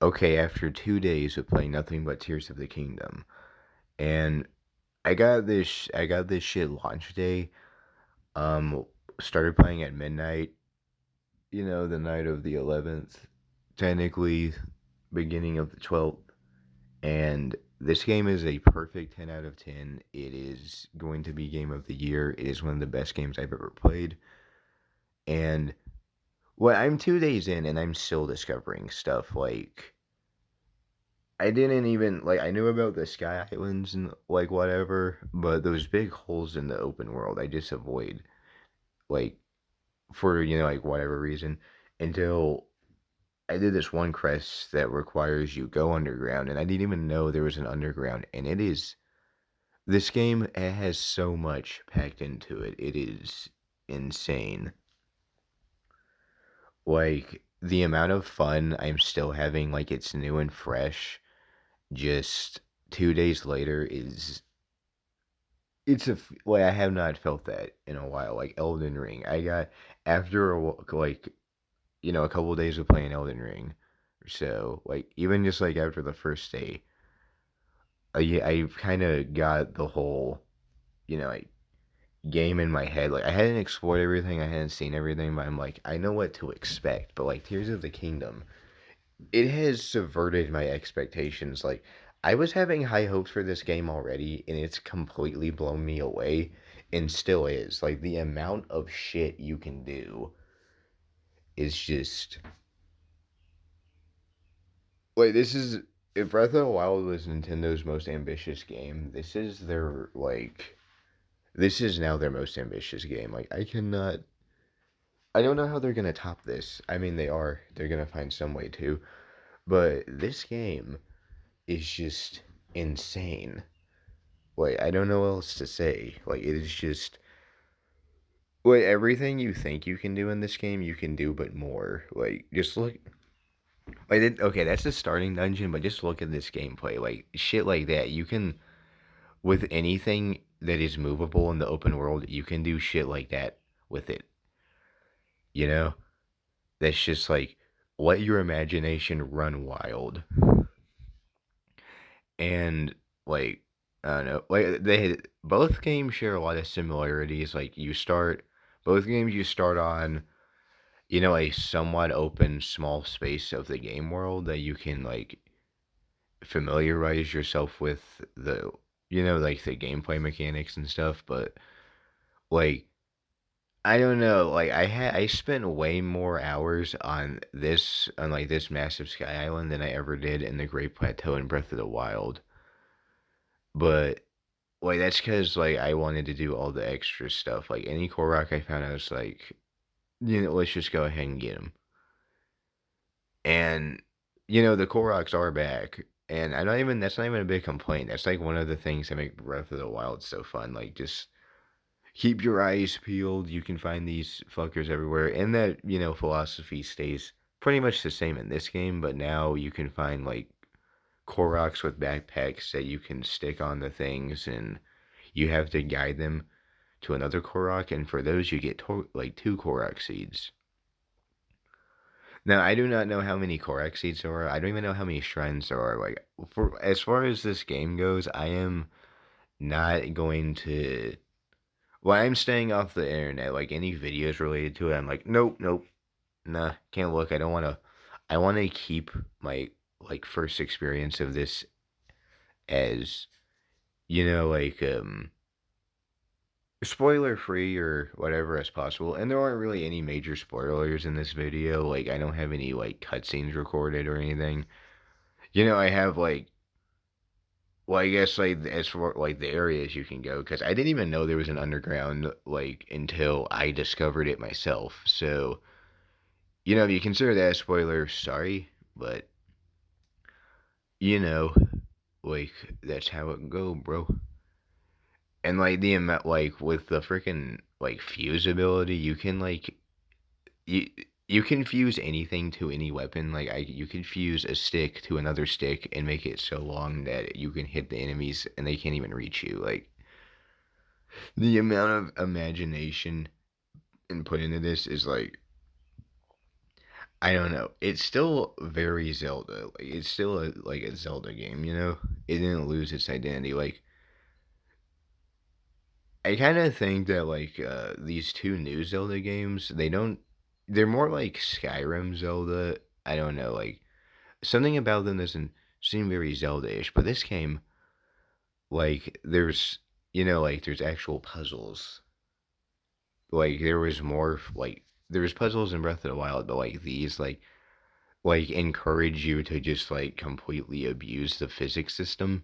okay, after 2 days of playing nothing but Tears of the Kingdom, and I got this shit launch day, um, started playing at midnight, the night of the 11th, technically beginning of the 12th, and this game is a perfect 10 out of 10. It is going to be game of the year. It is one of the best games I've ever played, and I'm 2 days in and I'm still discovering stuff, like I didn't even like I knew about the Sky Islands and like whatever, but those big holes in the open world I just avoid like for like whatever reason until I did this one quest that requires you go underground and I didn't even know there was an underground and this game it has so much packed into it. It is insane. Like the amount of fun I'm still having like it's new and fresh just 2 days later is I have not felt that in a while. Like Elden Ring, I got after a couple of days of playing Elden Ring, or so like even just like after the first day, I kind of got the whole like game in my head. Like I hadn't explored everything, I hadn't seen everything, but I'm like I know what to expect. But like Tears of the Kingdom, it has subverted my expectations. Like I was having high hopes for this game already, and it's completely blown me away, and still is. Like the amount of shit you can do is just like this is if Breath of the Wild was Nintendo's most ambitious game, this is now their most ambitious game. Like I don't know how they're gonna top this. I mean they're gonna find some way to, but this game is just insane. Like, I don't know what else to say. Like, it is just everything you think you can do in this game, you can do, but more. Like, just look. Okay, that's the starting dungeon, but just look at this gameplay. Like, shit like that. You can, with anything that is movable in the open world, you can do shit like that with it. You know? That's just like, let your imagination run wild. And, like, I don't know. Like, both games share a lot of similarities. Like, both games you start on a somewhat open small space of the game world that you can like familiarize yourself with like the gameplay mechanics and stuff, but like I don't know, like I spent way more hours on like this massive sky island than I ever did in the Great Plateau in Breath of the Wild. But like that's cuz like I wanted to do all the extra stuff. Like any Korok I found I was like, let's just go ahead and get them. And, the Koroks are back, and I don't even that's not even a big complaint. That's, like, one of the things that make Breath of the Wild so fun, like, just keep your eyes peeled, you can find these fuckers everywhere, and that, philosophy stays pretty much the same in this game, but now you can find, like, Koroks with backpacks that you can stick on the things, and you have to guide them to another Korok, and for those you get like, 2 Korok seeds. Now, I do not know how many Korok seeds there are. I don't even know how many shrines there are. Like, for as far as this game goes, I am not going to. Well, I'm staying off the internet. Like any videos related to it, I'm like, nope, nope, nah, can't look. I don't want to. I want to keep my like first experience of this as like spoiler free or whatever as possible. And there aren't really any major spoilers in this video. Like, I don't have any like cutscenes recorded or anything. I have like, I guess like as for like the areas you can go, because I didn't even know there was an underground like until I discovered it myself. So if you consider that a spoiler, sorry, but you know, like that's how it can go, bro. And like the amount, like with the freaking like fuse ability, you can like you you can fuse anything to any weapon. Like you can fuse a stick to another stick and make it so long that you can hit the enemies and they can't even reach you. Like the amount of imagination input into this is like I don't know. It's still very Zelda. Like it's still like a Zelda game, you know? It didn't lose its identity. Like I kind of think that like these two new Zelda games, they're more like Skyrim Zelda. I don't know, like something about them doesn't seem very Zelda-ish, but this game like there's like there's actual puzzles. Like there was more like there was puzzles in Breath of the Wild, but like these like encourage you to just like completely abuse the physics system,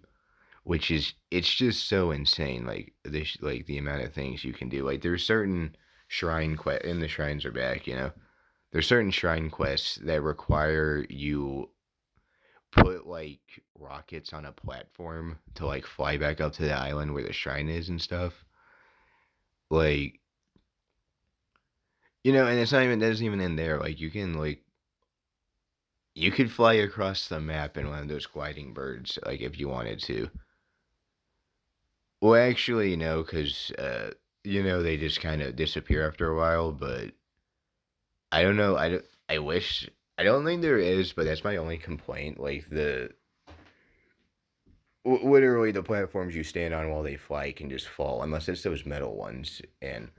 which is it's just so insane. Like this, like the amount of things you can do. Like there's certain shrine quest, and the shrines are back. There's certain shrine quests that require you put like rockets on a platform to like fly back up to the island where the shrine is and stuff. Like and it's not even that doesn't even end there. Like you could fly across the map in one of those gliding birds, like if you wanted to. Well, actually, no, because they just kind of disappear after a while. But I don't know. I don't. I wish. I don't think there is, but that's my only complaint. Like literally the platforms you stand on while they fly can just fall, unless it's those metal ones. And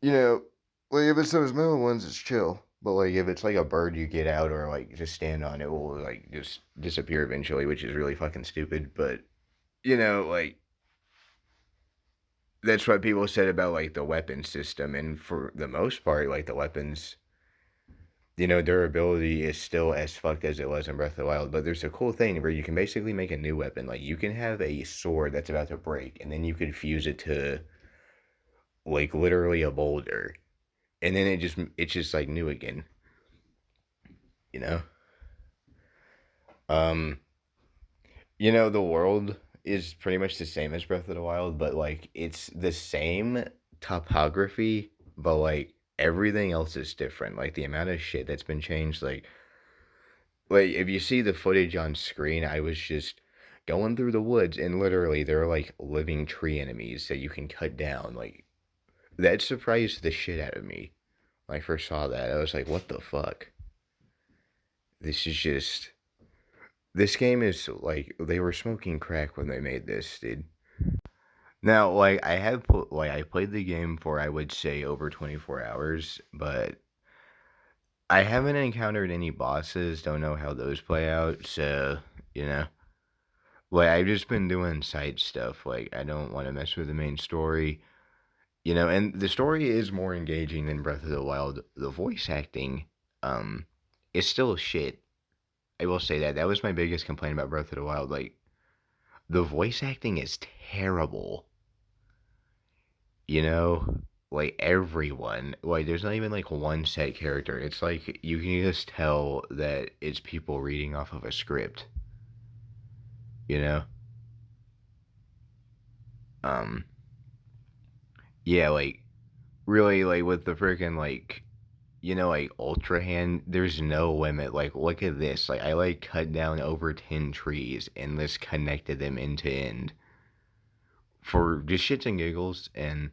you know, like if it's those metal ones, it's chill. But like if it's like a bird you get out or like just stand on, it will like just disappear eventually, which is really fucking stupid. But like that's what people said about like the weapon system, and for the most part, like the weapons, durability is still as fucked as it was in Breath of the Wild. But there's a cool thing where you can basically make a new weapon. Like you can have a sword that's about to break, and then you could fuse it to like literally a boulder, and then it's just like new again. You know. Um. The world is pretty much the same as Breath of the Wild, but like it's the same topography, but like everything else is different. Like the amount of shit that's been changed, like if you see the footage on screen, I was just going through the woods and literally there are like living tree enemies that you can cut down. Like that surprised the shit out of me when I first saw that. I was like, what the fuck? This is just this game is like they were smoking crack when they made this, dude. Now, like I played the game for I would say over 24 hours, but I haven't encountered any bosses. Don't know how those play out. So you know, like I've just been doing side stuff. Like I don't want to mess with the main story. And the story is more engaging than Breath of the Wild. The voice acting, um, is still shit. I will say that. That was my biggest complaint about Breath of the Wild. Like the voice acting is terrible. you know like everyone, like there's not even like one set character. It's like you can just tell that it's people reading off of a script you know um yeah, like really, like with the freaking like like ultra hand, there's no limit. Like look at this, like I like cut down over 10 trees and this connected them end to end for just shits and giggles. And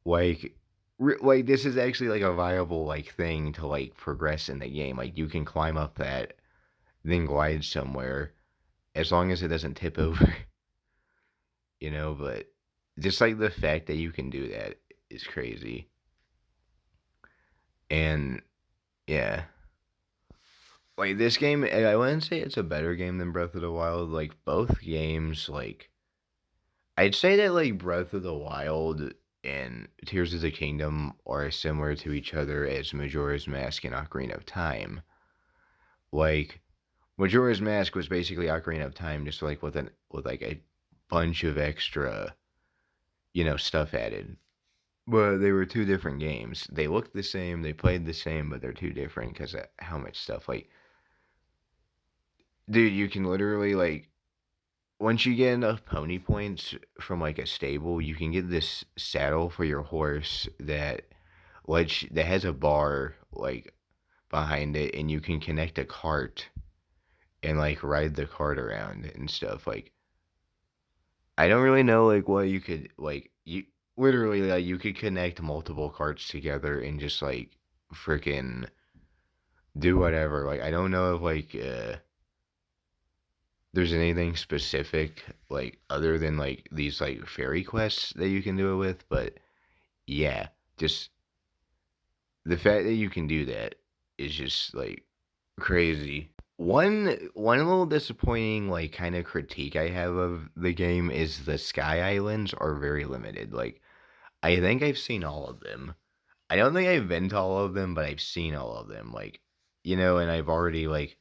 like like this is actually like a viable like thing to like progress in the game. Like you can climb up that, then glide somewhere, as long as it doesn't tip over. But just like the fact that you can do that is crazy. And yeah, like this game, I wouldn't say it's a better game than Breath of the Wild. Like both games, like I'd say that like Breath of the Wild and Tears of the Kingdom are similar to each other as Majora's Mask and Ocarina of Time. Like Majora's Mask was basically Ocarina of Time, just like with like a bunch of extra, stuff added. But they were two different games. They looked the same, they played the same, but they're two different because of how much stuff. Like, dude, you can literally like once you get enough pony points from like a stable, you can get this saddle for your horse that has a bar like behind it, and you can connect a cart and like ride the cart around and stuff. Like I don't really know like what you could like you literally like you could connect multiple carts together and just like freaking. do whatever. Like I don't know if there's anything specific like other than like these like fairy quests that you can do it with, but yeah, just the fact that you can do that is just like crazy. One little disappointing like kind of critique I have of the game is the sky islands are very limited. Like I think I've seen all of them. I don't think I've been to all of them, but I've seen all of them. Like, and I've already like,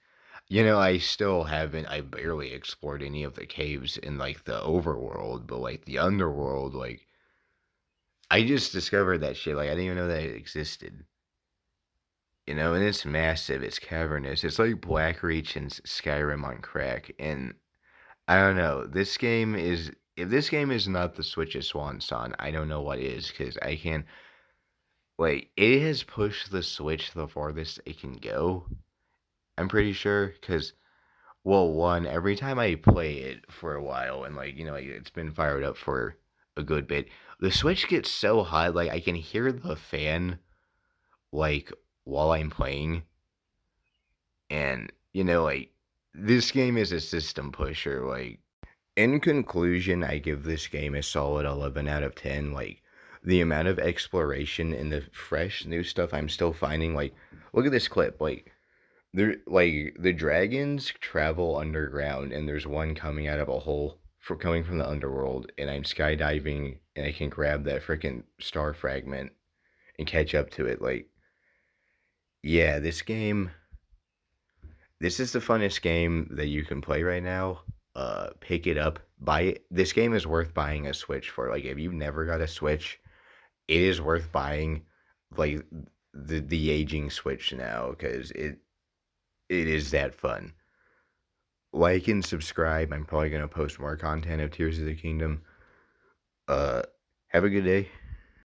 I still haven't. I barely explored any of the caves in like the overworld, but like the underworld, like I just discovered that shit. Like I didn't even know that it existed. And it's massive. It's cavernous. It's like Blackreach and Skyrim on crack. And I don't know. This game is. If this game is not the Switch's swan song, I don't know what is. Because I can't. Like, it has pushed the Switch the farthest it can go. I'm pretty sure. Because, well, one, every time I play it for a while, and like, like it's been fired up for a good bit, the Switch gets so hot. Like, I can hear the fan, like, while I'm playing. And, like, this game is a system pusher. Like, in conclusion, I give this game a solid 11 out of 10. Like, the amount of exploration and the fresh new stuff I'm still finding. Like, look at this clip. The dragons travel underground, and there's one coming out of a hole coming from the underworld, and I'm skydiving, and I can grab that freaking star fragment and catch up to it. Like, yeah, this is the funnest game that you can play right now. Pick it up, buy it. This game is worth buying a Switch for. Like, if you've never got a Switch, it is worth buying. Like the aging Switch now, because it is that fun. Like and subscribe. I'm probably gonna post more content of Tears of the Kingdom. Uh, have a good day.